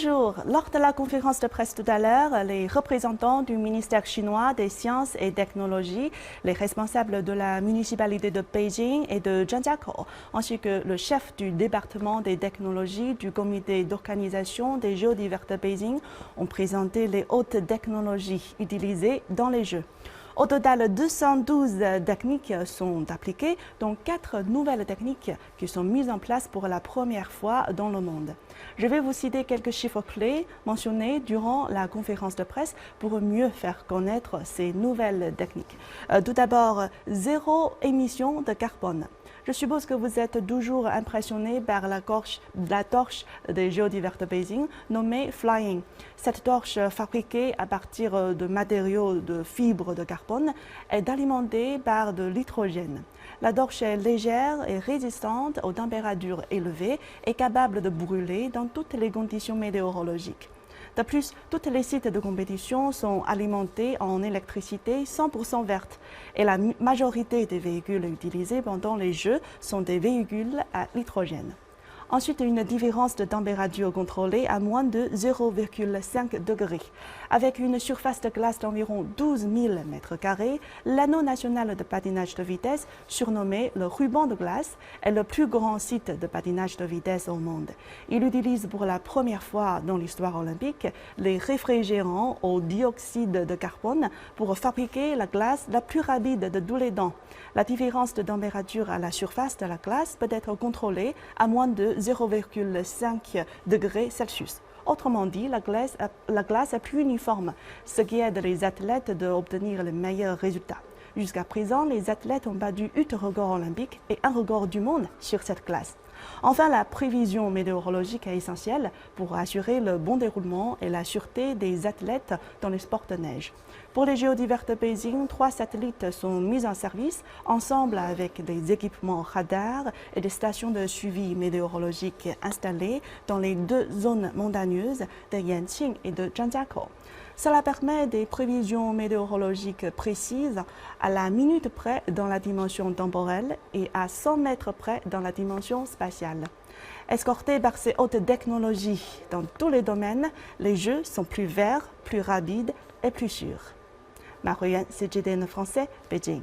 Bonjour. Lors de la conférence de presse tout à l'heure, les représentants du ministère chinois des Sciences et Technologies, les responsables de la municipalité de Beijing et de Zhangjiakou, ainsi que le chef du département des technologies du comité d'organisation des Jeux d'hiver de Beijing ont présenté les hautes technologies utilisées dans les Jeux. Au total, 212 techniques sont appliquées, dont 4 nouvelles techniques qui sont mises en place pour la première fois dans le monde. Je vais vous citer quelques chiffres clés mentionnés durant la conférence de presse pour mieux faire connaître ces nouvelles techniques. Tout d'abord, 0 émission de carbone. Je suppose que vous êtes toujours impressionné par la torche des Jeux d'hiver de Beijing nommée Flying. Cette torche fabriquée à partir de matériaux de fibres de carbone est alimentée par de l'hydrogène. La torche est légère et résistante aux températures élevées et capable de brûler dans toutes les conditions météorologiques. De plus, tous les sites de compétition sont alimentés en électricité 100% verte et la majorité des véhicules utilisés pendant les Jeux sont des véhicules à l'hydrogène. Ensuite, une différence de température contrôlée à moins de 0,5 degrés. Avec une surface de glace d'environ 12 000 m², l'anneau national de patinage de vitesse, surnommé le ruban de glace, est le plus grand site de patinage de vitesse au monde. Il utilise pour la première fois dans l'histoire olympique les réfrigérants au dioxyde de carbone pour fabriquer la glace la plus rapide de tous les temps. La différence de température à la surface de la glace peut être contrôlée à moins de 0,5 degrés Celsius. Autrement dit, la glace est plus uniforme, ce qui aide les athlètes à obtenir les meilleurs résultats. Jusqu'à présent, les athlètes ont battu 8 records olympiques et un record du monde sur cette glace. Enfin, la prévision météorologique est essentielle pour assurer le bon déroulement et la sûreté des athlètes dans les sports de neige. Pour les Jeux d'hiver de Beijing, 3 satellites sont mis en service ensemble avec des équipements radars et des stations de suivi météorologique installées dans les 2 zones montagneuses de Yanqing et de Zhangjiakou. Cela permet des prévisions météorologiques précises à la minute près dans la dimension temporelle et à 100 mètres près dans la dimension spatiale. Escortés par ces hautes technologies dans tous les domaines, les Jeux sont plus verts, plus rapides et plus sûrs. Marianne, CGTN français, Beijing.